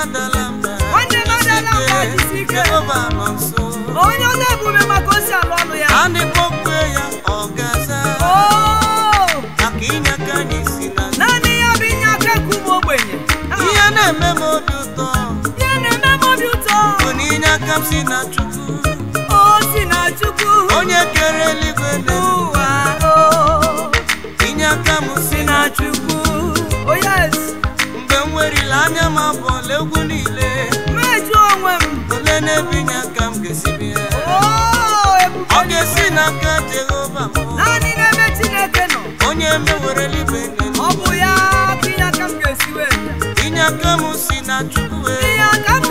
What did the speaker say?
madalamba jisike Jehova nọ nso onye ọ na-ebube maka osi alụ ọnụ ya a na-ekpokwe ya ọgaza maka inye aka anyị si na naanị ya bụ inye aka nke ụmụ ogbenye ihe na-eme m obi ụtọ bụ na inye aka m si na Chukwu si na Chukwu onye kere eluigwe n'ụwa inye aka m si na Chukwu mgbe m werila anya m abụọla egwu niile meju onwe m ole n'ebe inye aka m ga-esi bịa ọ ga-esi n'aka Jehova naanị n'ebe Chineke nọ onye mewere eluigwe ọ bụ ya ka inye aka m ga-esi wee inye aka m si na Chukwu inye aka m